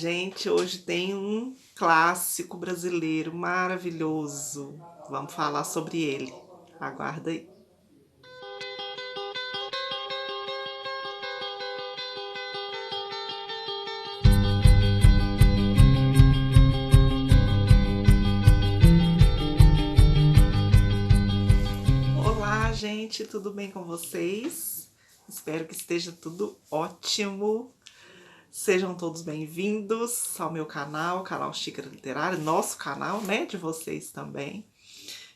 Gente, hoje tem um clássico brasileiro maravilhoso. Vamos falar sobre ele. Aguarda aí. Olá, gente, tudo bem com vocês? Espero que esteja tudo ótimo. Sejam todos bem-vindos ao meu canal, canal Xícara Literária, nosso canal, né, de vocês também.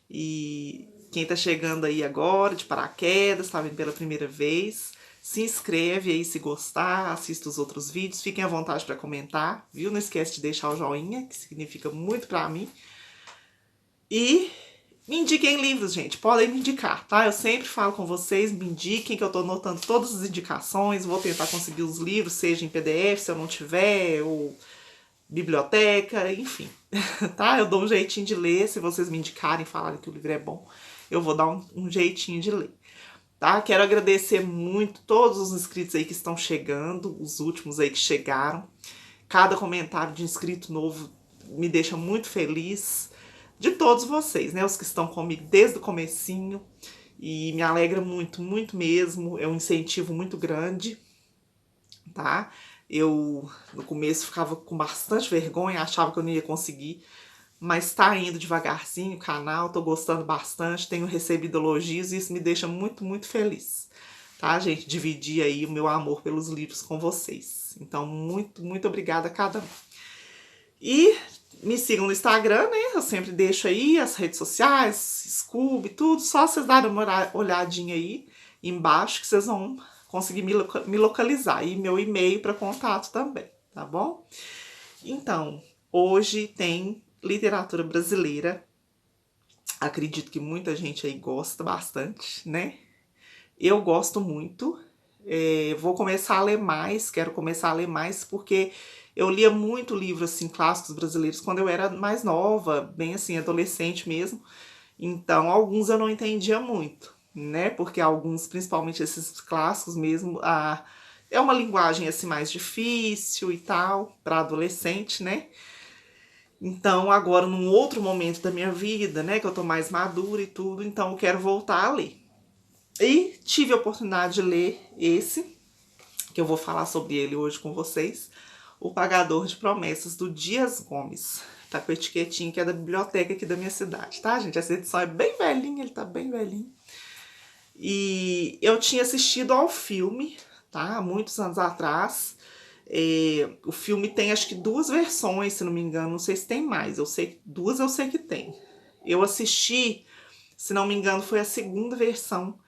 E quem tá chegando aí agora, de paraquedas, tá vendo pela primeira vez, se inscreve aí se gostar, assista os outros vídeos, fiquem à vontade para comentar, viu? Não esquece de deixar o joinha, que significa muito para mim. E me indiquem livros, gente, podem me indicar, tá? Eu sempre falo com vocês, me indiquem, que eu tô anotando todas as indicações, vou tentar conseguir os livros, seja em PDF, se eu não tiver, ou biblioteca, enfim, tá? Eu dou um jeitinho de ler, se vocês me indicarem, falarem que o livro é bom, eu vou dar um jeitinho de ler, tá? Quero agradecer muito todos os inscritos aí que estão chegando, os últimos aí que chegaram. Cada comentário de inscrito novo me deixa muito feliz, de todos vocês, né? Os que estão comigo desde o comecinho, e me alegra muito, muito mesmo, é um incentivo muito grande, tá? Eu, no começo, ficava com bastante vergonha, achava que eu não ia conseguir, mas tá indo devagarzinho o canal, tô gostando bastante, tenho recebido elogios e isso me deixa muito, muito feliz, tá, gente? Dividir aí o meu amor pelos livros com vocês. Então, muito, muito obrigada a cada um. E me sigam no Instagram, né? Eu sempre deixo aí as redes sociais, Scooby, tudo, só vocês darem uma olhadinha aí embaixo que vocês vão conseguir me localizar, e meu e-mail para contato também, tá bom? Então, hoje tem literatura brasileira, acredito que muita gente aí gosta bastante, né? Eu gosto muito, vou começar a ler mais, quero começar a ler mais, porque eu lia muito livro, assim, clássicos brasileiros quando eu era mais nova, bem assim, adolescente mesmo, então alguns eu não entendia muito, né? Porque alguns, principalmente esses clássicos mesmo, é uma linguagem assim mais difícil e tal, para adolescente, né? Então agora num outro momento da minha vida, né, que eu tô mais madura e tudo, então eu quero voltar a ler. E tive a oportunidade de ler esse, que eu vou falar sobre ele hoje com vocês, O Pagador de Promessas, do Dias Gomes. Tá com a etiquetinha que é da biblioteca aqui da minha cidade, tá, gente? Essa edição é bem velhinha, ele tá bem velhinho. E eu tinha assistido ao filme, tá? Há muitos anos atrás. O filme tem acho que duas versões, se não me engano, não sei se tem mais. Eu sei duas, eu sei que tem. Eu assisti, se não me engano, foi a segunda versão,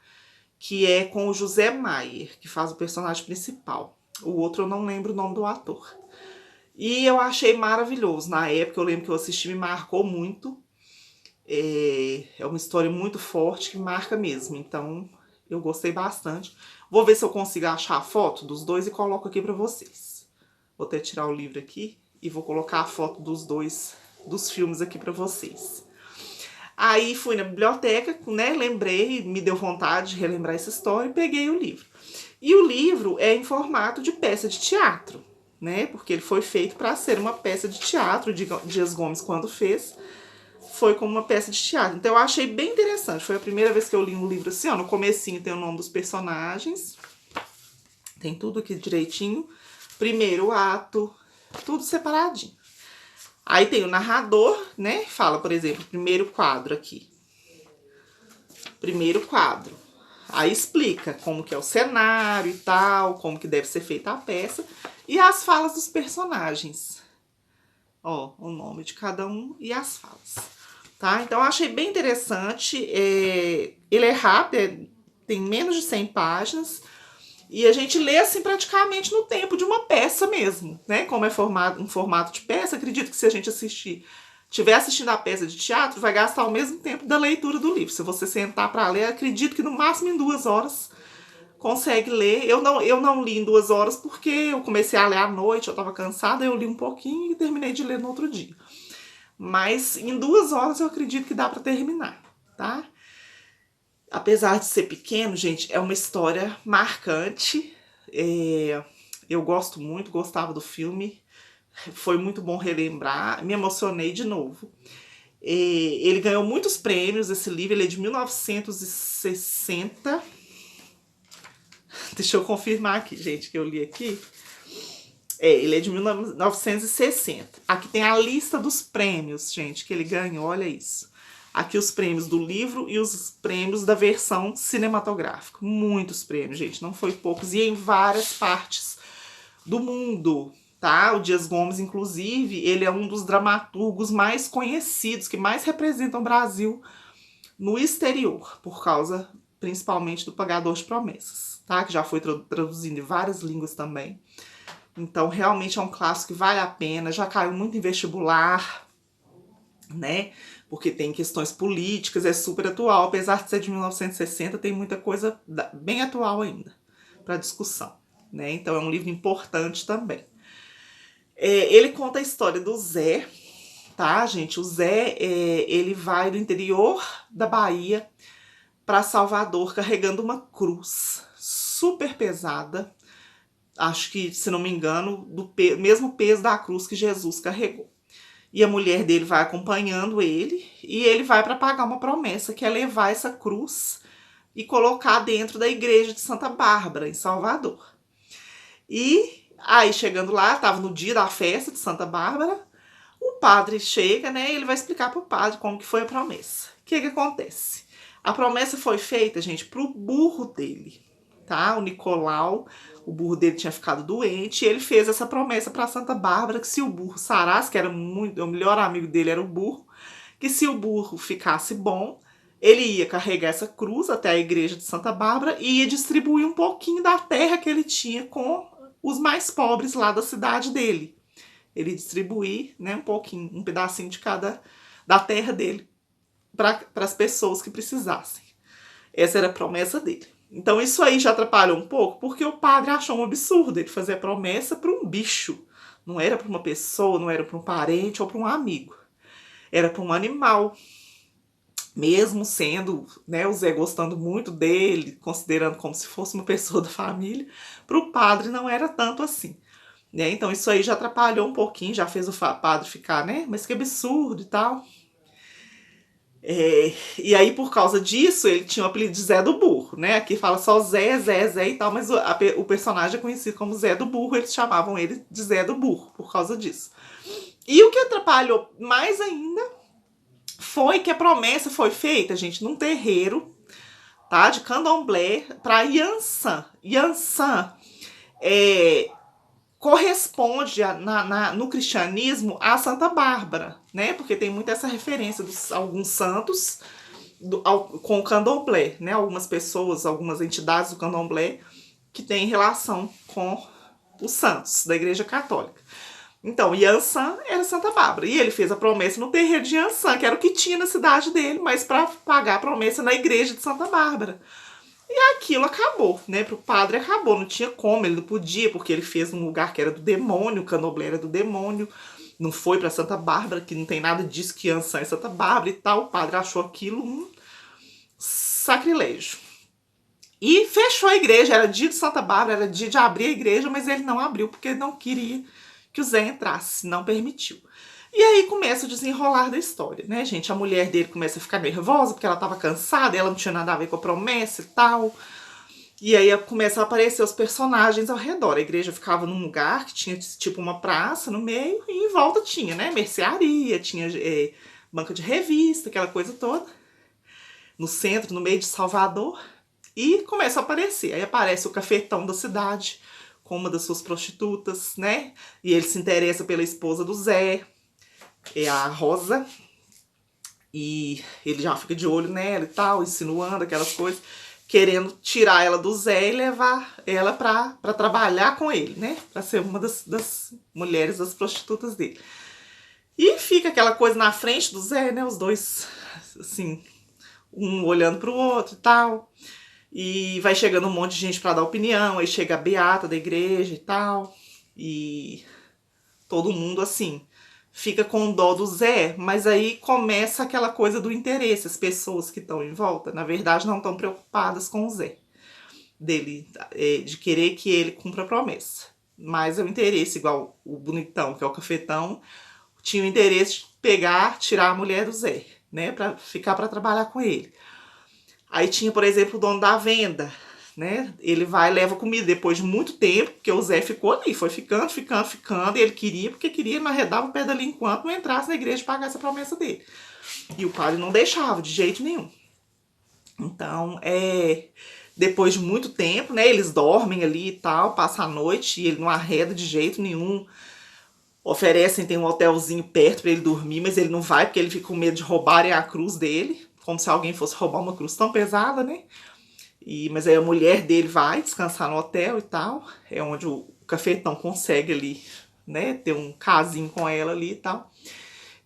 que é com o José Maier, que faz o personagem principal. O outro eu não lembro o nome do ator. E eu achei maravilhoso. Na época eu lembro que eu assisti, me marcou muito. É uma história muito forte que marca mesmo. Então eu gostei bastante. Vou ver se eu consigo achar a foto dos dois e coloco aqui pra vocês. Vou até tirar o livro aqui e vou colocar a foto dos dois, dos filmes aqui pra vocês. Aí fui na biblioteca, né, lembrei, me deu vontade de relembrar essa história e peguei o livro. E o livro é em formato de peça de teatro, né, porque ele foi feito para ser uma peça de teatro. Dias Gomes, quando fez, foi como uma peça de teatro. Então eu achei bem interessante, foi a primeira vez que eu li um livro assim, ó, no comecinho tem o nome dos personagens, tem tudo aqui direitinho, primeiro ato, tudo separadinho. Aí tem o narrador, né? Fala, por exemplo, primeiro quadro aqui. Primeiro quadro. Aí explica como que é o cenário e tal, como que deve ser feita a peça. E as falas dos personagens. Ó, o nome de cada um e as falas. Tá? Então eu achei bem interessante. Ele é rápido, tem menos de 100 páginas. E a gente lê assim praticamente no tempo de uma peça mesmo, né? Como é um formato de peça, acredito que se a gente estiver assistindo a peça de teatro, vai gastar o mesmo tempo da leitura do livro. Se você sentar para ler, acredito que no máximo em 2 horas consegue ler. Eu não li em 2 horas porque eu comecei a ler à noite, eu estava cansada, eu li um pouquinho e terminei de ler no outro dia. Mas em 2 horas eu acredito que dá para terminar, tá? Apesar de ser pequeno, gente, é uma história marcante. Eu gosto muito, gostava do filme. Foi muito bom relembrar, me emocionei de novo. Ele ganhou muitos prêmios, esse livro, ele é de 1960. Deixa eu confirmar aqui, gente, que eu li aqui. Ele é de 1960. Aqui tem a lista dos prêmios, gente, que ele ganhou, olha isso. Aqui os prêmios do livro e os prêmios da versão cinematográfica. Muitos prêmios, gente, não foi poucos. E em várias partes do mundo, tá? O Dias Gomes, inclusive, ele é um dos dramaturgos mais conhecidos, que mais representam o Brasil no exterior, por causa, principalmente, do Pagador de Promessas, tá? Que já foi traduzido em várias línguas também. Então, realmente é um clássico que vale a pena, já caiu muito em vestibular, né? Porque tem questões políticas, é super atual, apesar de ser de 1960, tem muita coisa bem atual ainda para discussão, né? Então é um livro importante também. Ele conta a história do Zé, tá, gente? O Zé, ele vai do interior da Bahia para Salvador carregando uma cruz super pesada. Acho que, se não me engano, do mesmo peso da cruz que Jesus carregou. E a mulher dele vai acompanhando ele e ele vai para pagar uma promessa, que é levar essa cruz e colocar dentro da igreja de Santa Bárbara, em Salvador. E aí, chegando lá, estava no dia da festa de Santa Bárbara, o padre chega, né, e ele vai explicar para o padre como que foi a promessa. O que acontece? A promessa foi feita, gente, para o burro dele, tá? O Nicolau, o burro dele tinha ficado doente, e ele fez essa promessa para Santa Bárbara, que se o burro sarasse, que era muito, o melhor amigo dele era o burro, que se o burro ficasse bom, ele ia carregar essa cruz até a igreja de Santa Bárbara e ia distribuir um pouquinho da terra que ele tinha com os mais pobres lá da cidade dele. Ele distribuir, né, um pouquinho, um pedacinho de cada da terra dele para as pessoas que precisassem. Essa era a promessa dele. Então isso aí já atrapalhou um pouco, porque o padre achou um absurdo ele fazer a promessa para um bicho. Não era para uma pessoa, não era para um parente ou para um amigo. Era para um animal. Mesmo sendo, né, o Zé gostando muito dele, considerando como se fosse uma pessoa da família, para o padre não era tanto assim. Né? Então isso aí já atrapalhou um pouquinho, já fez o padre ficar, né? Mas que absurdo e tal. E aí, por causa disso, ele tinha o apelido de Zé do Burro, né? Aqui fala só Zé, Zé, Zé e tal, mas o personagem é conhecido como Zé do Burro, eles chamavam ele de Zé do Burro, por causa disso. E o que atrapalhou mais ainda foi que a promessa foi feita, gente, num terreiro, tá? De candomblé para Yansan. Yansan corresponde no cristianismo a Santa Bárbara, né? Porque tem muito essa referência dos alguns santos com o candomblé, né? Algumas pessoas, algumas entidades do candomblé que têm relação com os santos da Igreja Católica. Então, Yansan era Santa Bárbara. E ele fez a promessa no terreiro de Yansan, que era o que tinha na cidade dele, mas para pagar a promessa na igreja de Santa Bárbara. E aquilo acabou, né? Pro padre acabou, não tinha como, ele não podia, porque ele fez num lugar que era do demônio, o candomblé era do demônio, não foi para Santa Bárbara, que não tem nada disso que Yansan é Santa Bárbara e tal. O padre achou aquilo um sacrilégio. E fechou a igreja, era dia de Santa Bárbara, era dia de abrir a igreja, mas ele não abriu porque ele não queria que o Zé entrasse, não permitiu. E aí começa o desenrolar da história, né, gente? A mulher dele começa a ficar nervosa porque ela tava cansada, ela não tinha nada a ver com a promessa e tal. E aí começam a aparecer os personagens ao redor. A igreja ficava num lugar que tinha tipo uma praça no meio e em volta tinha, né, mercearia, tinha banca de revista, aquela coisa toda. No centro, no meio de Salvador. E começa a aparecer. Aí aparece o cafetão da cidade com uma das suas prostitutas, né? E ele se interessa pela esposa do Zé, é a Rosa. E ele já fica de olho nela e tal, insinuando aquelas coisas, querendo tirar ela do Zé e levar ela pra trabalhar com ele, né? Pra ser uma das mulheres, das prostitutas dele. E fica aquela coisa na frente do Zé, né? Os dois, assim, um olhando pro outro e tal. E vai chegando um monte de gente para dar opinião. Aí chega a beata da igreja e tal. E todo mundo, assim, fica com dó do Zé. Mas aí começa aquela coisa do interesse. As pessoas que estão em volta, na verdade, não estão preocupadas com o Zé. De querer que ele cumpra a promessa. mas é o interesse, igual o bonitão, que é o cafetão, tinha o interesse de pegar, tirar a mulher do Zé, né, pra ficar pra trabalhar com ele. Aí tinha, por exemplo, o dono da venda, né? Ele vai e leva comida depois de muito tempo, porque o Zé ficou ali, foi ficando, e ele queria, porque queria, ele não arredava o pé dali enquanto não entrasse na igreja e pagasse a promessa dele. E o padre não deixava, de jeito nenhum. Então, depois de muito tempo, né? Eles dormem ali e tal, passa a noite, e ele não arreda de jeito nenhum. Oferecem, tem um hotelzinho perto pra ele dormir, mas ele não vai, porque ele fica com medo de roubarem a cruz dele, como se alguém fosse roubar uma cruz tão pesada, né? Mas aí a mulher dele vai descansar no hotel e tal. É onde o cafetão consegue ali, né? Ter um casinho com ela ali e tal.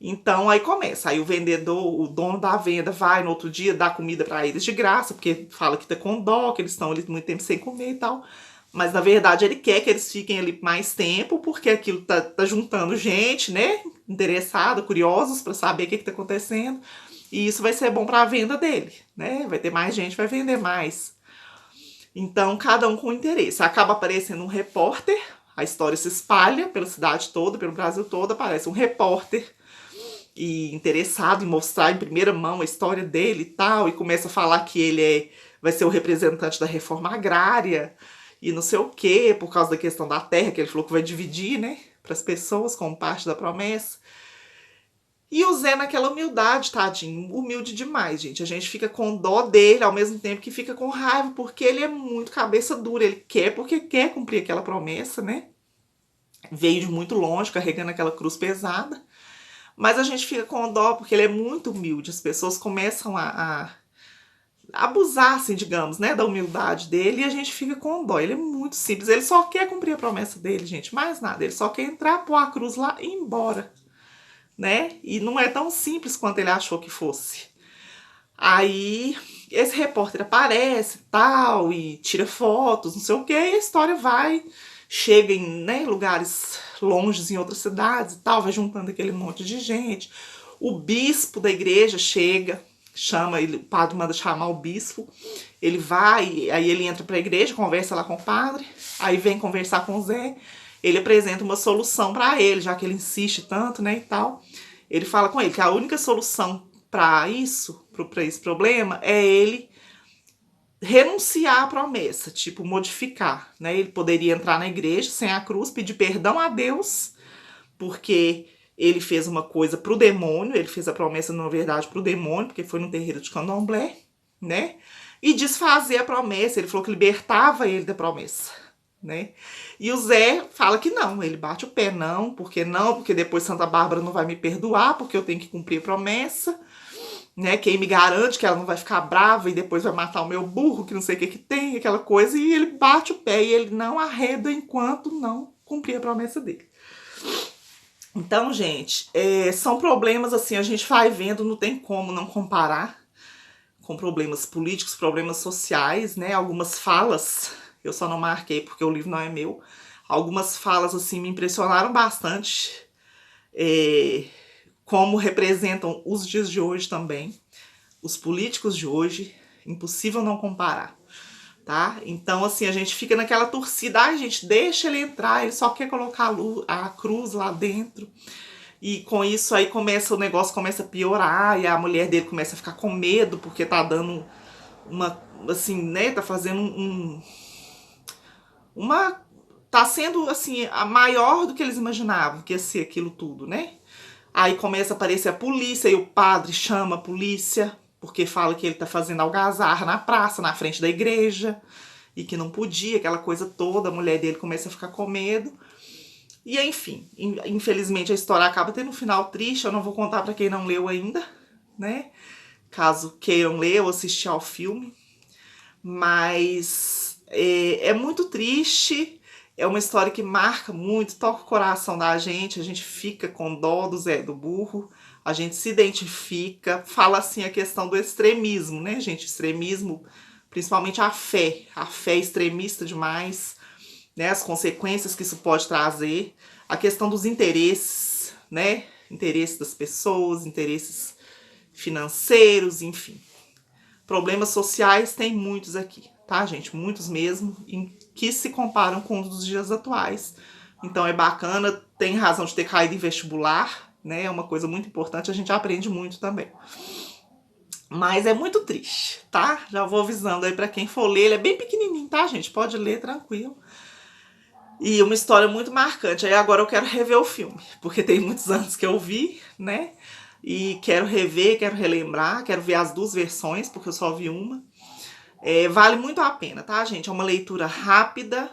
Então aí começa. Aí o vendedor, o dono da venda, vai no outro dia dar comida pra eles de graça, porque fala que tá com dó, que eles estão ali muito tempo sem comer e tal. Mas na verdade ele quer que eles fiquem ali mais tempo, porque aquilo tá juntando gente, né? Interessada, curiosos pra saber o que tá acontecendo. E isso vai ser bom para a venda dele, né? Vai ter mais gente, vai vender mais. Então, cada um com interesse. Acaba aparecendo um repórter, a história se espalha pela cidade toda, pelo Brasil todo, aparece um repórter e interessado em mostrar em primeira mão a história dele e tal, e começa a falar que vai ser o representante da reforma agrária e não sei o quê, por causa da questão da terra, que ele falou que vai dividir, né, para as pessoas como parte da promessa. E o Zé naquela humildade, tadinho, humilde demais, gente. A gente fica com dó dele, ao mesmo tempo que fica com raiva, porque ele é muito cabeça dura. Ele quer porque quer cumprir aquela promessa, né? Veio de muito longe, carregando aquela cruz pesada. Mas a gente fica com dó porque ele é muito humilde. As pessoas começam a abusar, assim, digamos, né, da humildade dele, e a gente fica com dó. Ele é muito simples. Ele só quer cumprir a promessa dele, gente. Mais nada. Ele só quer entrar, pôr a cruz lá e ir embora, né? E não é tão simples quanto ele achou que fosse. Aí esse repórter aparece tal, e tira fotos, não sei o que, e a história vai, chega em, né, lugares longes, em outras cidades e tal, vai juntando aquele monte de gente. O bispo da igreja chega, chama ele, o padre manda chamar o bispo, ele vai, aí ele entra pra igreja, conversa lá com o padre, aí vem conversar com o Zé, ele apresenta uma solução para ele, já que ele insiste tanto, né, e tal. Ele fala com ele que a única solução para isso, para esse problema, é ele renunciar à promessa, tipo, modificar, né? Ele poderia entrar na igreja sem a cruz, pedir perdão a Deus, porque ele fez uma coisa pro demônio, ele fez a promessa, na verdade, pro demônio, porque foi no terreiro de Candomblé, né? E desfazer a promessa, ele falou que libertava ele da promessa, né? E o Zé fala que não, ele bate o pé, não, porque depois Santa Bárbara não vai me perdoar, porque eu tenho que cumprir a promessa, né? Quem me garante que ela não vai ficar brava e depois vai matar o meu burro, que não sei o que tem, aquela coisa, e ele bate o pé e ele não arreda enquanto não cumprir a promessa dele. Então, gente, são problemas assim, a gente vai vendo, não tem como não comparar com problemas políticos, problemas sociais, né? Algumas falas, eu só não marquei porque o livro não é meu, algumas falas assim me impressionaram bastante, como representam os dias de hoje também, os políticos de hoje, impossível não comparar, tá? Então, assim, a gente fica naquela torcida, ai, gente, deixa ele entrar, ele só quer colocar a cruz lá dentro. E com isso aí o negócio começa a piorar, e a mulher dele começa a ficar com medo, porque tá dando assim, né, tá fazendo tá sendo, assim, a maior do que eles imaginavam que ia ser aquilo tudo, né? Aí começa a aparecer a polícia, e o padre chama a polícia, porque fala que ele tá fazendo algazarra na praça, na frente da igreja, e que não podia, aquela coisa toda, a mulher dele começa a ficar com medo. E enfim, infelizmente a história acaba tendo um final triste, eu não vou contar pra quem não leu ainda, né? Caso queiram ler ou assistir ao filme. Mas é muito triste, é uma história que marca muito, toca o coração da gente, a gente fica com dó do Zé do Burro, a gente se identifica, fala assim a questão do extremismo, né, gente? Extremismo, principalmente a fé extremista demais, né? As consequências que isso pode trazer, a questão dos interesses, né? Interesses das pessoas, interesses financeiros, enfim. Problemas sociais tem muitos aqui, tá, gente? Muitos mesmo, que se comparam com os dos dias atuais. Então é bacana, tem razão de ter caído em vestibular, né? É uma coisa muito importante, a gente aprende muito também. Mas é muito triste, tá? Já vou avisando aí pra quem for ler. Ele é bem pequenininho, tá, gente? Pode ler tranquilo. E uma história muito marcante. Aí agora eu quero rever o filme, porque tem muitos anos que eu vi, né? E quero rever, quero relembrar, quero ver as duas versões, porque eu só vi uma. Vale muito a pena, tá, gente? É uma leitura rápida,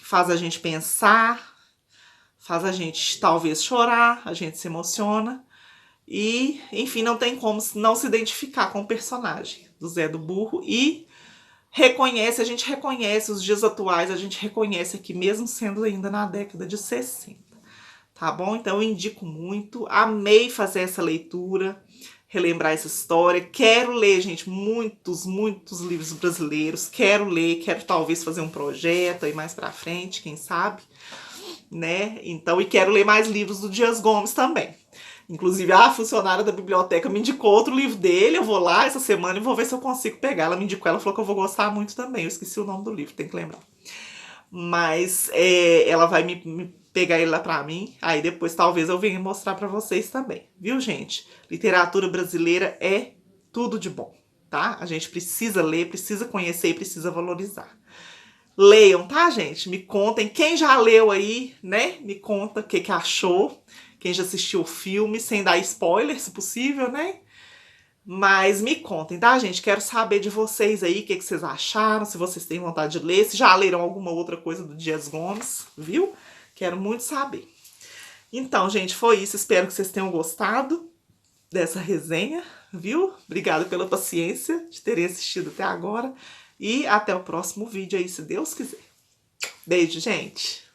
faz a gente pensar, faz a gente talvez chorar, a gente se emociona. E, enfim, não tem como não se identificar com o personagem do Zé do Burro. E a gente reconhece os dias atuais, a gente reconhece aqui, mesmo sendo ainda na década de 60. Tá bom? Então eu indico muito, amei fazer essa leitura, relembrar essa história. Quero ler, gente, muitos livros brasileiros. Quero ler, quero talvez fazer um projeto aí mais pra frente, quem sabe, né? Então, e quero ler mais livros do Dias Gomes também. Inclusive, a funcionária da biblioteca me indicou outro livro dele. Eu vou lá essa semana e vou ver se eu consigo pegar. Ela me indicou, ela falou que eu vou gostar muito também. Eu esqueci o nome do livro, tem que lembrar. Mas ela vai me pegar ele lá pra mim. Aí depois talvez eu venha mostrar pra vocês também. Viu, gente? Literatura brasileira é tudo de bom, tá? A gente precisa ler, precisa conhecer e precisa valorizar. Leiam, tá, gente? Me contem. Quem já leu aí, né? Me conta o que achou. Quem já assistiu o filme, sem dar spoiler, se possível, né? Mas me contem, tá, gente? Quero saber de vocês aí, o que vocês acharam, se vocês têm vontade de ler, se já leram alguma outra coisa do Dias Gomes, viu? Quero muito saber. Então, gente, foi isso. Espero que vocês tenham gostado dessa resenha, viu? Obrigada pela paciência de terem assistido até agora. E até o próximo vídeo aí, se Deus quiser. Beijo, gente!